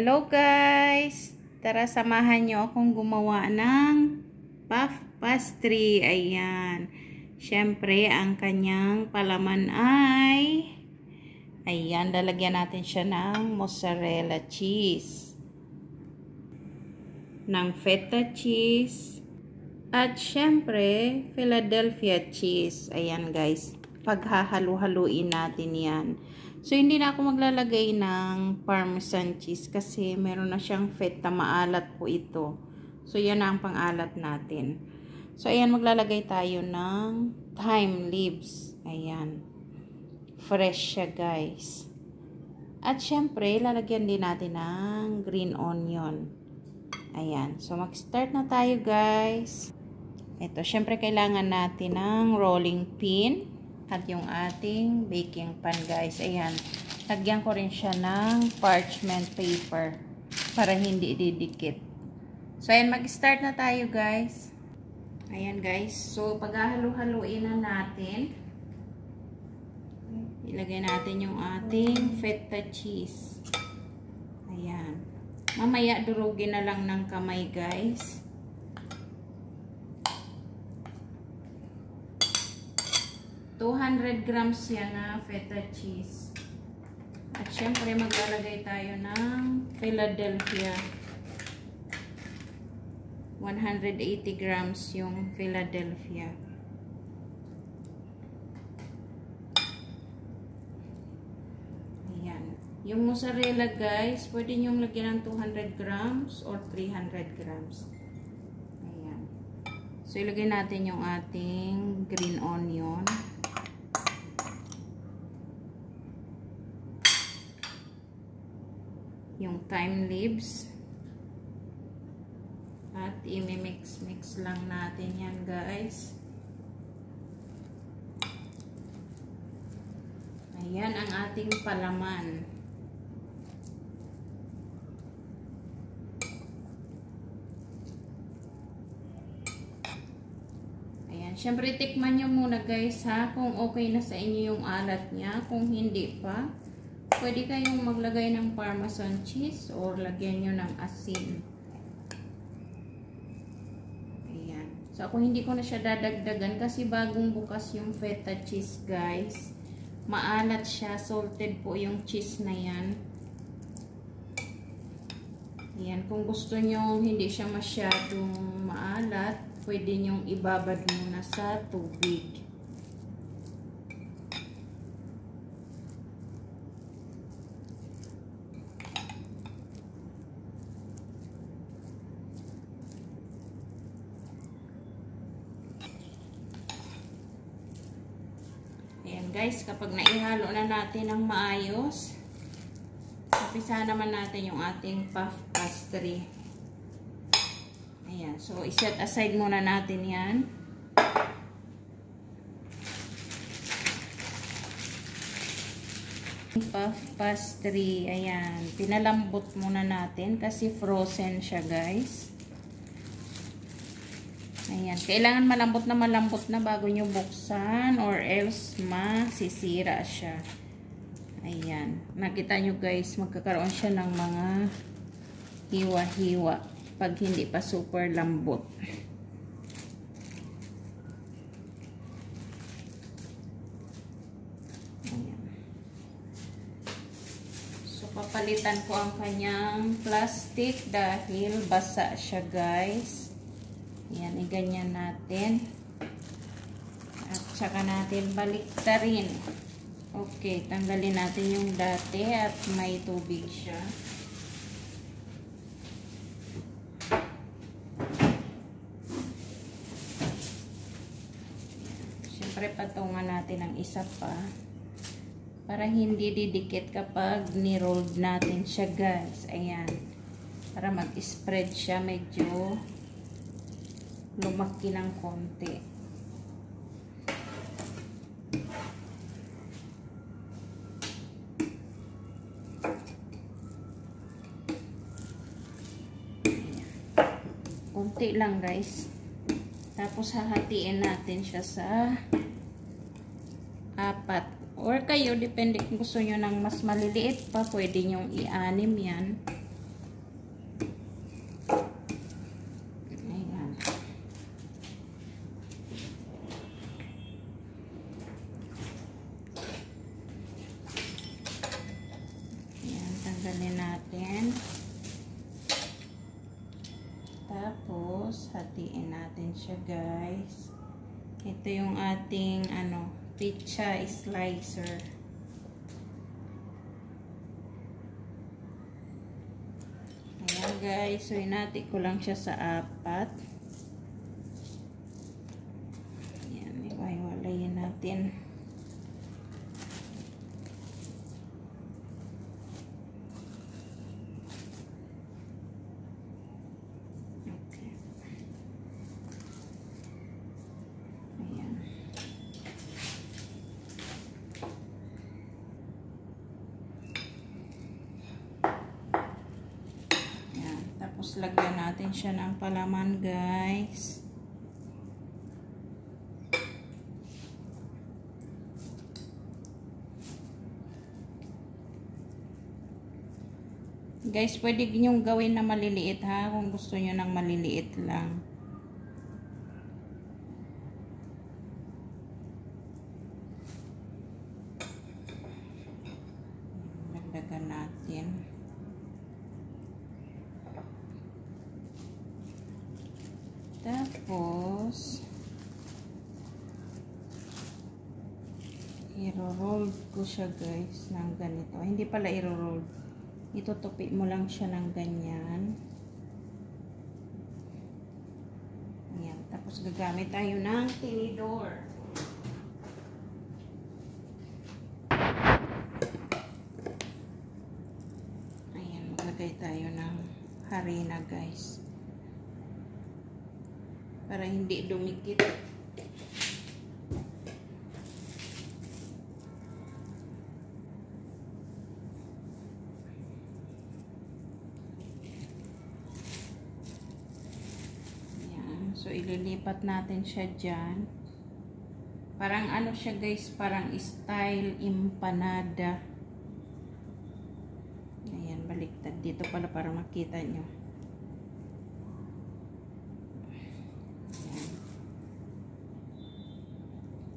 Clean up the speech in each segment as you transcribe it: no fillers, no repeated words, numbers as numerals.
Hello guys! Tara samahan nyo akong gumawa ng puff pastry. Ayan. Siyempre, ang kanyang palaman ay ayan, lalagyan natin siya ng mozzarella cheese, ng feta cheese, at siyempre, Philadelphia cheese. Ayan guys. Paghahalu-haluin natin yan. So, hindi na ako maglalagay ng parmesan cheese kasi meron na siyang feta, maalat po ito. So, yan na ang pang-alat natin. So, ayan, maglalagay tayo ng thyme leaves. Ayan. Fresh siya, guys. At syempre, lalagyan din natin ng green onion. Ayan. So, mag-start na tayo, guys. Ito, syempre, kailangan natin ng rolling pin. At yung ating baking pan, guys. Ayan. Lagyan ko rin siya ng parchment paper para hindi didikit. So, ayan. Mag-start na tayo, guys. Ayan, guys. So, paghahalu-haluin na natin. Ilagay natin yung ating feta cheese. Ayan. Mamaya, durugin na lang ng kamay, guys. $200 yan na feta cheese. At syempre maglalagay tayo ng Philadelphia. 180 grams yung Philadelphia. Ayan. Yung mozzarella guys, pwede nyong lagyan ng 200 grams or 300 grams. Ayan. So ilagay natin yung ating green onion. Yung thyme leaves. At i-mix lang natin yan, guys. Ayan ang ating palaman. Ayan. Siyempre, tikman nyo muna, guys, ha? Kung okay na sa inyo yung alat niya. Kung hindi pa, pwede kayong maglagay ng parmesan cheese or lagyan nyo ng asin. Ayan. So, ako hindi ko na siya dadagdagan kasi bagong bukas yung feta cheese, guys. Maalat siya. Salted po yung cheese na yan. Ayan. Kung gusto nyo hindi siya masyadong maalat, pwede nyo ibabad muna sa tubig. Ayan guys, kapag naihalo na natin ng maayos, umpisa naman natin yung ating puff pastry. Ayan, so iset aside muna natin yan. Puff pastry, ayan, pinalambot muna natin kasi frozen siya guys. Ayan, kailangan malambot na bago nyo buksan or else masisira siya. Ayan, nakita nyo guys, magkakaroon siya ng mga hiwa-hiwa pag hindi pa super lambot. Ayan. So, papalitan ko ang kanyang plastic dahil basa siya guys. Ayan, iganyan natin. At saka natin baliktarin. Okay, tanggalin natin yung dati at may tubig siya. Siyempre, patungan natin ang isa pa. Para hindi didikit kapag ni-rolled natin siya, guys. Ayan. Para mag-spread siya medyo lumaki ng konti. Konti lang guys. Tapos hahatiin natin siya sa 4 Or kayo, depende kung gusto nyo ng mas maliliit pa, pwede nyong i-anim yan. natin. Tapos, hatiin natin siya, guys. Ito yung ating, pizza slicer. Ayan, guys. So, hinati ko lang siya sa 4. Ayan, iwalayin natin. Tapos, lagyan natin siya ng palaman, guys. Guys, pwede nyo gawin na maliliit, ha? Kung gusto nyo ng maliliit lang. Lagdagan natin. Tapos, i-roll ko siya, guys, ng ganito. Hindi pala i-roll. Itutupi mo lang siya ng ganyan. Ayan. Tapos, gagamit tayo ng tinidor. Ayan. Maglagay tayo ng harina, guys. Para hindi dumikit. Ayan. So, ililipat natin siya dyan. Parang ano siya, guys, parang style empanada. Ayan, baliktad dito pala para makita nyo.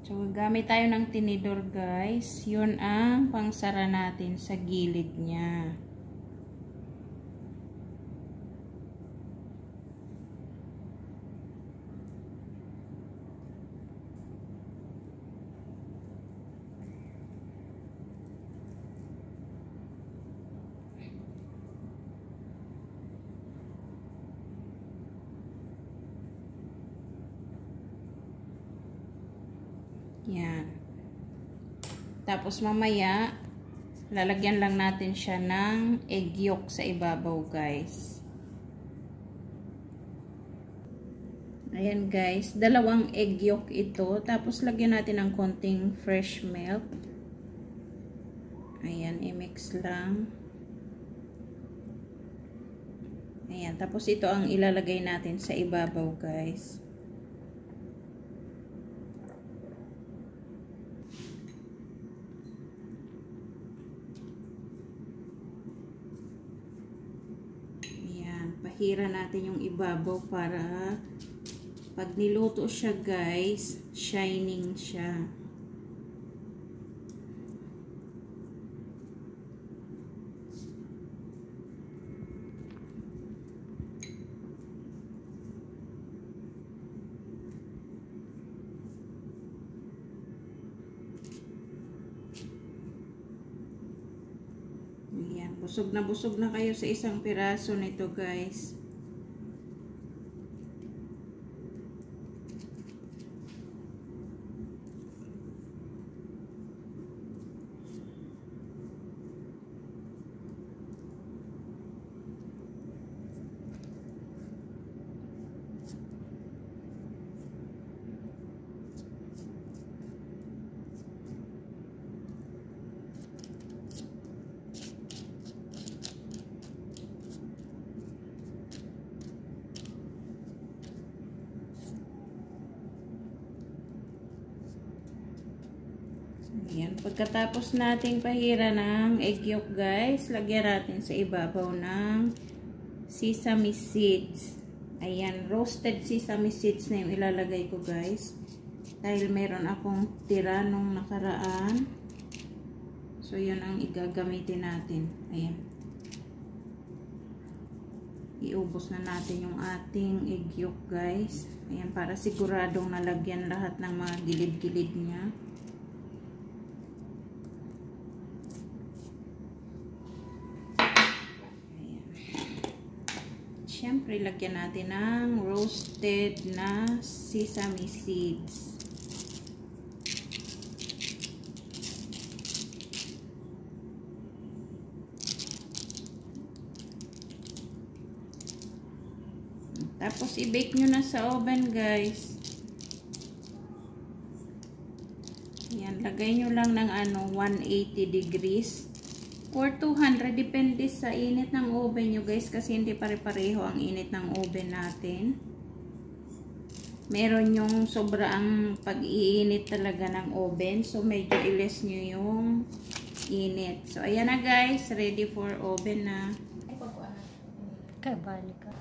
So, gamit tayo ng tinidor, guys. Yun ang pangsara natin sa gilid niya. Yan. Tapos mamaya, lalagyan lang natin siya ng egg yolk sa ibabaw, guys. Ayan, guys. 2 egg yolk ito. Tapos lagyan natin ng konting fresh milk. Ayan, i-mix lang. Ayan. Tapos ito ang ilalagay natin sa ibabaw, guys. Pahira natin yung ibabaw para pag niluto siya, guys, shining siya. Ayan, busog na kayo sa isang piraso nito, guys. Ayan, pagkatapos nating pahira ng egg yolk, guys, lagyan natin sa ibabaw ng sesame seeds. Ayan, roasted sesame seeds na yung ilalagay ko, guys. Dahil meron akong tira nung nakaraan. So, yun ang igagamitin natin. Ayan. iubos na natin yung ating egg yolk, guys. Ayan, para siguradong nalagyan lahat ng mga gilid-gilid niya. Ayan. Siyempre, lagyan natin ng roasted na sesame seeds. Tapos, i-bake nyo na sa oven, guys. Yan, lagay nyo lang ng 180 degrees or 200. Depende sa init ng oven nyo, guys. Kasi hindi pare-pareho ang init ng oven natin. Meron yung sobrang pag-iinit talaga ng oven. So, medyo i-less nyo yung init. So, ayan na, guys. Ready for oven na. Kaya balik ka.